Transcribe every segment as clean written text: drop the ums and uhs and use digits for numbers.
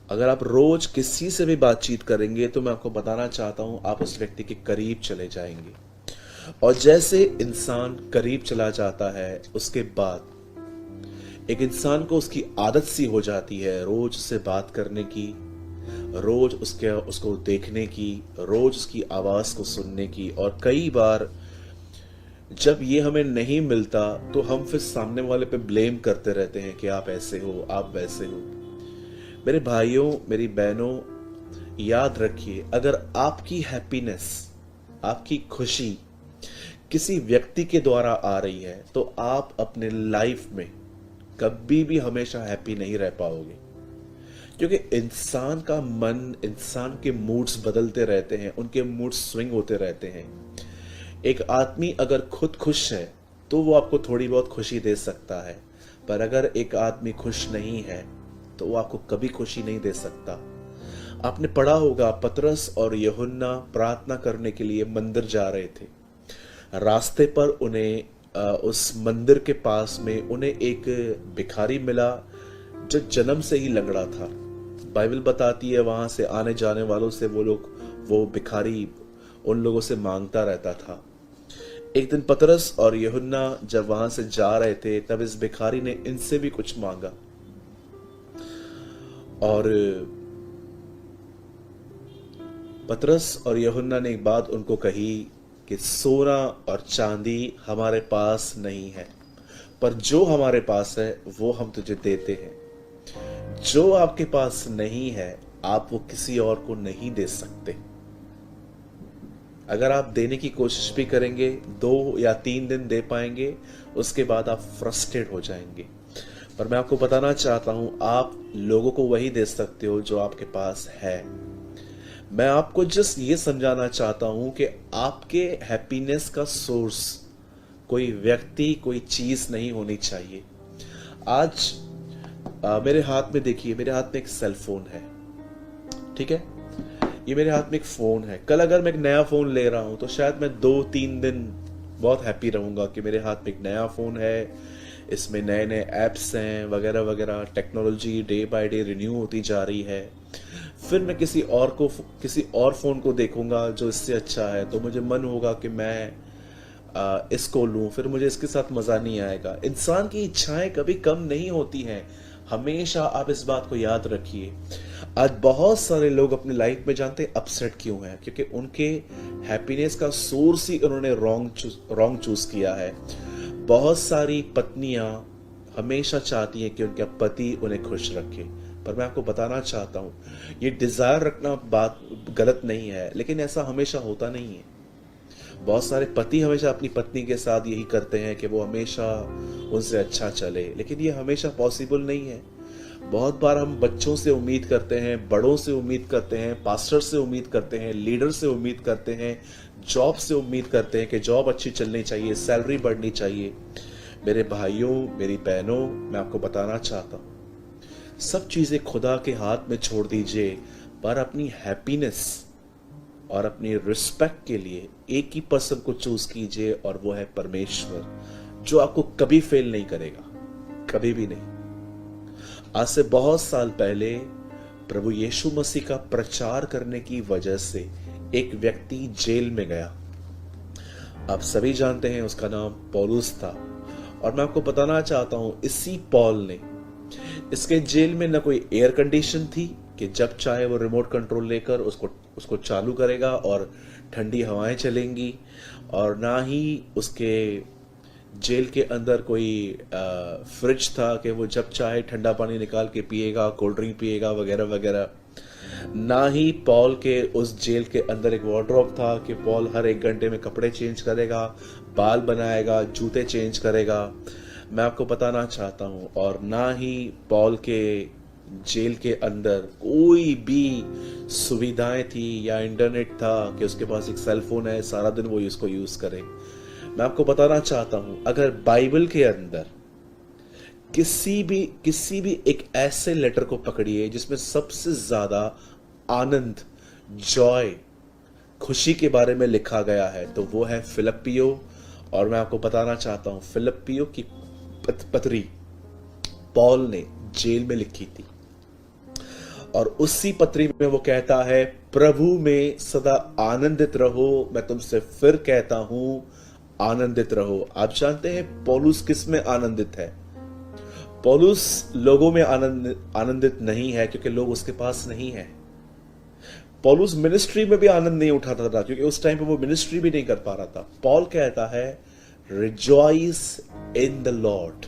अगर आप रोज किसी से भी बातचीत करेंगे तो मैं आपको बताना चाहता हूं आप उस व्यक्ति के करीब चले जाएंगे। और जैसे इंसान करीब चला जाता है उसके बाद एक इंसान को उसकी आदत सी हो जाती है रोज उससे बात करने की, रोज उसको देखने की, रोज उसकी आवाज को सुनने की। और कई बार जब ये हमें नहीं मिलता तो हम फिर सामने वाले पे ब्लेम करते रहते हैं कि आप ऐसे हो, आप वैसे हो। मेरे भाइयों, मेरी बहनों, याद रखिए, अगर आपकी हैप्पीनेस, आपकी खुशी किसी व्यक्ति के द्वारा आ रही है तो आप अपने लाइफ में कभी भी हमेशा हैप्पी नहीं रह पाओगे। क्योंकि इंसान का मन, इंसान के मूड्स बदलते रहते हैं, उनके मूड्स स्विंग होते रहते हैं। एक आदमी अगर खुद खुश है तो वो आपको थोड़ी बहुत खुशी दे सकता है, पर अगर एक आदमी खुश नहीं है तो वो आपको कभी खुशी नहीं दे सकता। आपने पढ़ा होगा पतरस और यूहन्ना प्रार्थना करने के लिए मंदिर जा रहे थे। रास्ते पर उन्हें उस मंदिर के पास में उन्हें एक भिखारी मिला जो जन्म से ही लंगड़ा था। बाइबल बताती है वहां से आने जाने वालों से वो भिखारी उन लोगों से मांगता रहता था। एक दिन पतरस और यूहन्ना जब वहां से जा रहे थे तब इस भिखारी ने इनसे भी कुछ मांगा। और पतरस और यूहन्ना ने एक बात उनको कही कि सोना और चांदी हमारे पास नहीं है, पर जो हमारे पास है वो हम तुझे देते हैं। जो आपके पास नहीं है आप वो किसी और को नहीं दे सकते। अगर आप देने की कोशिश भी करेंगे 2 या 3 दिन दे पाएंगे, उसके बाद आप फ्रस्ट्रेट हो जाएंगे। पर मैं आपको बताना चाहता हूं आप लोगों को वही दे सकते हो जो आपके पास है। मैं आपको जस्ट ये समझाना चाहता हूं कि आपके हैप्पीनेस का सोर्स कोई व्यक्ति, कोई चीज नहीं होनी चाहिए। आज मेरे हाथ में देखिए, मेरे हाथ में एक सेल फोन है, ठीक है, ये मेरे हाथ में एक फोन है। कल अगर मैं एक नया फोन ले रहा हूं तो शायद मैं 2-3 दिन बहुत हैप्पी रहूंगा कि मेरे हाथ में एक नया फोन है, इसमें नए नए ऐप्स हैं वगैरह वगैरह, technology day by day renew होती जा रही है। फिर मैं किसी और फोन को देखूंगा जो इससे अच्छा है तो मुझे मन होगा कि मैं इसको लूं, फिर मुझे इसके साथ मजा नहीं आएगा। इंसान की इच्छाएं कभी कम नहीं होती हैं, हमेशा आप इस बात को याद रखिए। आज बहुत सारे लोग अपनी लाइफ में जानते अपसेट क्यों हैं, क्योंकि उनके हैप्पीनेस का सोर्स ही उन्होंने रॉन्ग चूज किया है। बहुत सारी पत्नियां हमेशा चाहती हैं कि उनका पति उन्हें खुश रखे, पर मैं आपको बताना चाहता हूं ये डिजायर रखना बात गलत नहीं है, लेकिन ऐसा हमेशा होता नहीं है। बहुत सारे पति हमेशा अपनी पत्नी के साथ यही करते हैं कि वो हमेशा उनसे अच्छा चले, लेकिन ये हमेशा पॉसिबल नहीं है। बहुत बार हम बच्चों से उम्मीद करते हैं, बड़ों से उम्मीद करते हैं, पास्टर से उम्मीद करते हैं, लीडर से उम्मीद करते हैं, जॉब से उम्मीद करते हैं कि जॉब अच्छी चलनी चाहिए, सैलरी बढ़नी चाहिए। मेरे भाइयों, मेरी बहनों, मैं आपको बताना चाहता हूं सब चीजें खुदा के हाथ में छोड़ दीजिए, पर अपनी हैप्पीनेस और अपनी रिस्पेक्ट के लिए एक ही पर्सन को चूज कीजिए और वो है परमेश्वर, जो आपको कभी फेल नहीं करेगा, कभी भी नहीं। आज से बहुत साल पहले प्रभु यीशु मसीह का प्रचार करने की वजह से एक व्यक्ति जेल में गया। आप सभी जानते हैं उसका नाम पौलुस था। और मैं आपको बताना चाहता हूं इसी पॉल ने, इसके जेल में न कोई एयर कंडीशन थी कि जब चाहे वो रिमोट कंट्रोल लेकर उसको चालू करेगा और ठंडी हवाएं चलेंगी, और ना ही उसके जेल के अंदर कोई फ्रिज था कि वो जब चाहे ठंडा पानी निकाल के पिएगा, कोल्ड ड्रिंक पिएगा वगैरह वगैरह। ना ही पॉल के उस जेल के अंदर एक वार्डरोब था कि पॉल हर 1 घंटे में कपड़े चेंज करेगा, बाल बनाएगा, जूते चेंज करेगा। मैं आपको बताना चाहता हूं, और ना ही पॉल के जेल के अंदर कोई भी सुविधाएं थी या इंटरनेट था कि उसके पास एक सेल फोन है, सारा दिन वो इसको यूज करे। मैं आपको बताना चाहता हूं अगर बाइबल के अंदर किसी भी एक ऐसे लेटर को पकड़िए जिसमें सबसे ज्यादा आनंद, जॉय, खुशी के बारे में लिखा गया है तो वो है फिलिप्पियो। और मैं आपको बताना चाहता हूं फिलिप्पियो की पत्री पॉल ने जेल में लिखी थी। और उसी पत्री में वो कहता है, प्रभु में सदा आनंदित रहो, मैं तुमसे फिर कहता हूं आनंदित रहो। आप जानते हैं पौलुस किस में आनंदित है? पौलुस लोगों में आनंदित नहीं है, क्योंकि लोग उसके पास नहीं है। पौलुस मिनिस्ट्री में भी आनंद नहीं उठाता था, क्योंकि उस टाइम पे वो मिनिस्ट्री भी नहीं कर पा रहा था। पॉल कहता है, रिजॉइस इन द लॉर्ड,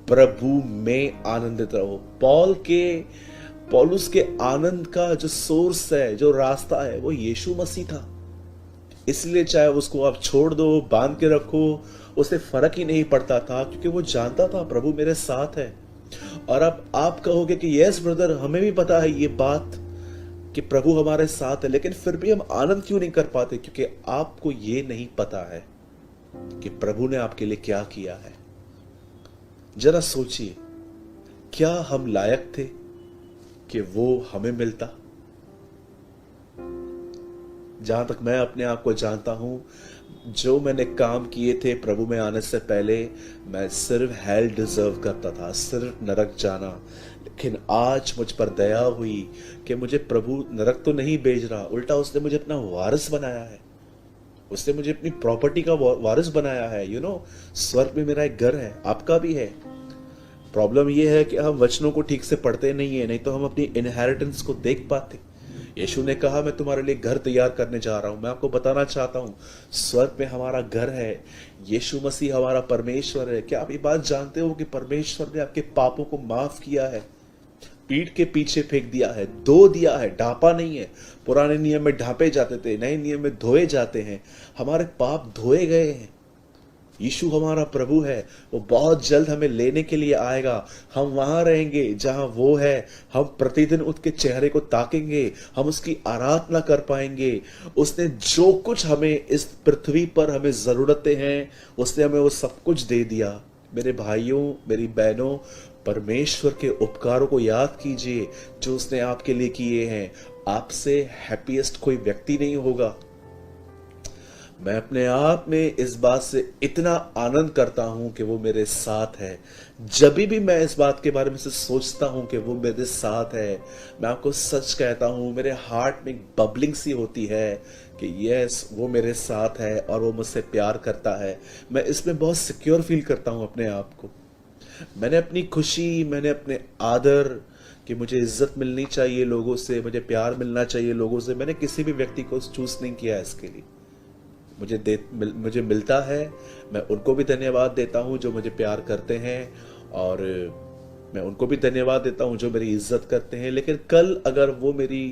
प्रभु में आनंदित रहो। पौलुस के आनंद का जो सोर्स है, जो रास्ता है, वो यीशु मसीह था। इसलिए चाहे उसको आप छोड़ दो, बांध के रखो, उसे फर्क ही नहीं पड़ता था, क्योंकि वो जानता था प्रभु मेरे साथ है। और अब आप कहोगे कि यस ब्रदर, हमें भी पता है ये बात कि प्रभु हमारे साथ है, लेकिन फिर भी हम आनंद क्यों नहीं कर पाते? क्योंकि आपको ये नहीं पता है कि प्रभु ने आपके लिए क्या किया है। जरा सोचिए, क्या हम लायक थे कि वो हमें मिलता? जहां तक मैं अपने आप को जानता हूं, जो मैंने काम किए थे प्रभु में आने से पहले, मैं सिर्फ हेल डिजर्व करता था, सिर्फ नरक जाना। लेकिन आज मुझ पर दया हुई कि मुझे प्रभु नरक तो नहीं भेज रहा, उल्टा उसने मुझे अपना वारिस बनाया है। उसने मुझे अपनी प्रॉपर्टी का वारिस बनाया है। स्वर्ग में मेरा एक घर है, आपका भी है। प्रॉब्लम यह है कि हम वचनों को ठीक से पढ़ते नहीं है, नहीं तो हम अपनी इनहेरिटेंस को देख पाते। यीशु ने कहा, मैं तुम्हारे लिए घर तैयार करने जा रहा हूं। मैं आपको बताना चाहता हूं, स्वर्ग में हमारा घर है, यीशु मसीह हमारा परमेश्वर है। क्या आप ये बात जानते हो कि परमेश्वर ने आपके पापों को माफ किया है, पीठ के पीछे फेंक दिया है, धो दिया है, ढापा नहीं है। पुराने नियम में ढापे जाते थे, नए नियम में धोए जाते हैं। हमारे पाप धोए गए हैं। यीशु हमारा प्रभु है, वो बहुत जल्द हमें लेने के लिए आएगा। हम वहां रहेंगे जहां वो है। हम प्रतिदिन उसके चेहरे को ताकेंगे, हम उसकी आराधना कर पाएंगे। उसने जो कुछ हमें इस पृथ्वी पर हमें जरूरतें हैं, उसने हमें वो सब कुछ दे दिया। मेरे भाइयों, मेरी बहनों, परमेश्वर के उपकारों को याद कीजिए जो उसने आपके लिए किए हैं। आपसे हैप्पीएस्ट कोई व्यक्ति नहीं होगा। मैं अपने आप में इस बात से इतना आनंद करता हूं कि वो मेरे साथ है। जब भी मैं इस बात के बारे में से सोचता हूं कि वो मेरे साथ है, मैं आपको सच कहता हूं, मेरे हार्ट में एक बबलिंग सी होती है कि यस, वो मेरे साथ है और वो मुझसे प्यार करता है। मैं इसमें बहुत सिक्योर फील करता हूं अपने आप को। मैंने अपनी खुशी, मैंने अपने आदर, कि मुझे इज्जत मिलनी चाहिए लोगों से, मुझे प्यार मिलना चाहिए लोगों से, मैंने किसी भी व्यक्ति को चूज नहीं किया इसके लिए। मुझे मिलता है, मैं उनको भी धन्यवाद देता हूं जो मुझे प्यार करते हैं, और मैं उनको भी धन्यवाद देता हूं जो मेरी इज्जत करते हैं। लेकिन कल अगर वो मेरी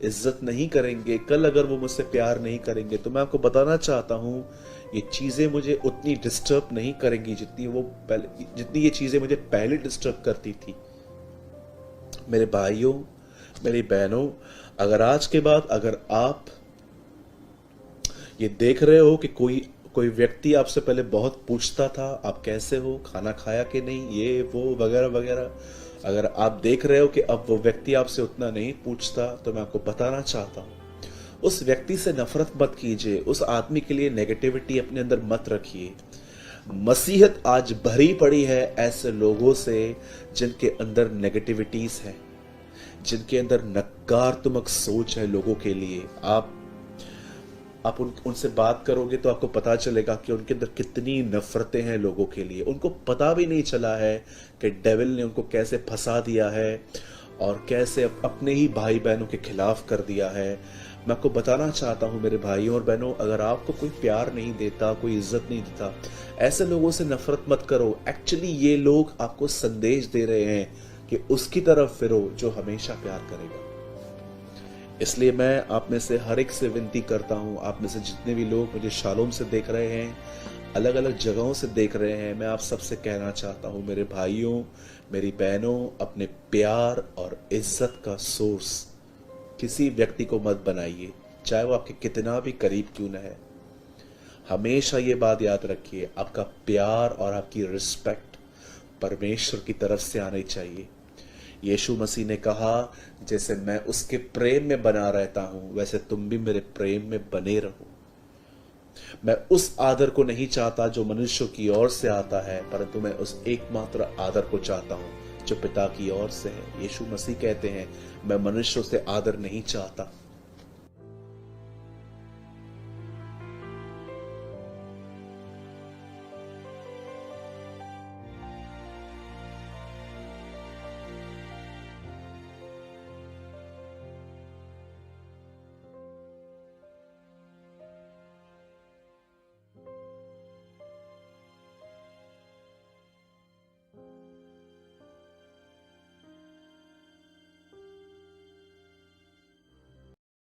इज्जत नहीं करेंगे, कल अगर वो मुझसे प्यार नहीं करेंगे, तो मैं आपको बताना चाहता हूं, ये चीजें मुझे उतनी डिस्टर्ब नहीं करेंगी जितनी ये चीजें मुझे पहले डिस्टर्ब करती थी। मेरे भाइयों, मेरी बहनों, अगर आज के बाद अगर आप ये देख रहे हो कि कोई व्यक्ति आपसे पहले बहुत पूछता था, आप कैसे हो, खाना खाया कि नहीं, ये वो वगैरह वगैरह, अगर आप देख रहे हो कि अब वो व्यक्ति आपसे उतना नहीं पूछता, तो मैं आपको बताना चाहता हूं, उस व्यक्ति से नफरत मत कीजिए। उस आदमी के लिए नेगेटिविटी अपने अंदर मत रखिए। मसीहत आज भरी पड़ी है ऐसे लोगों से जिनके अंदर नेगेटिविटीज है, जिनके अंदर नकारात्मक सोच है लोगों के लिए। आप उनसे बात करोगे तो आपको पता चलेगा कि उनके अंदर कितनी नफरतें हैं लोगों के लिए। उनको पता भी नहीं चला है कि डेविल ने उनको कैसे फंसा दिया है और कैसे अपने ही भाई बहनों के खिलाफ कर दिया है। मैं आपको बताना चाहता हूं मेरे भाइयों और बहनों, अगर आपको कोई प्यार नहीं देता, कोई इज्जत नहीं देता, ऐसे लोगों से नफरत मत करो। एक्चुअली ये लोग आपको संदेश दे रहे हैं कि उसकी तरफ फिरो जो हमेशा प्यार करेगा। इसलिए मैं आप में से हर एक से विनती करता हूं, आप में से जितने भी लोग मुझे शालोम से देख रहे हैं, अलग अलग जगहों से देख रहे हैं, मैं आप सबसे कहना चाहता हूं, मेरे भाइयों, मेरी बहनों, अपने प्यार और इज्जत का सोर्स किसी व्यक्ति को मत बनाइए, चाहे वो आपके कितना भी करीब क्यों न है। हमेशा ये बात याद रखिए, आपका प्यार और आपकी रिस्पेक्ट परमेश्वर की तरफ से आनी चाहिए। यीशु मसीह ने कहा, जैसे मैं उसके प्रेम में बना रहता हूं, वैसे तुम भी मेरे प्रेम में बने रहो। मैं उस आदर को नहीं चाहता जो मनुष्यों की ओर से आता है, परंतु मैं उस एकमात्र आदर को चाहता हूं जो पिता की ओर से है। यीशु मसीह कहते हैं, मैं मनुष्यों से आदर नहीं चाहता,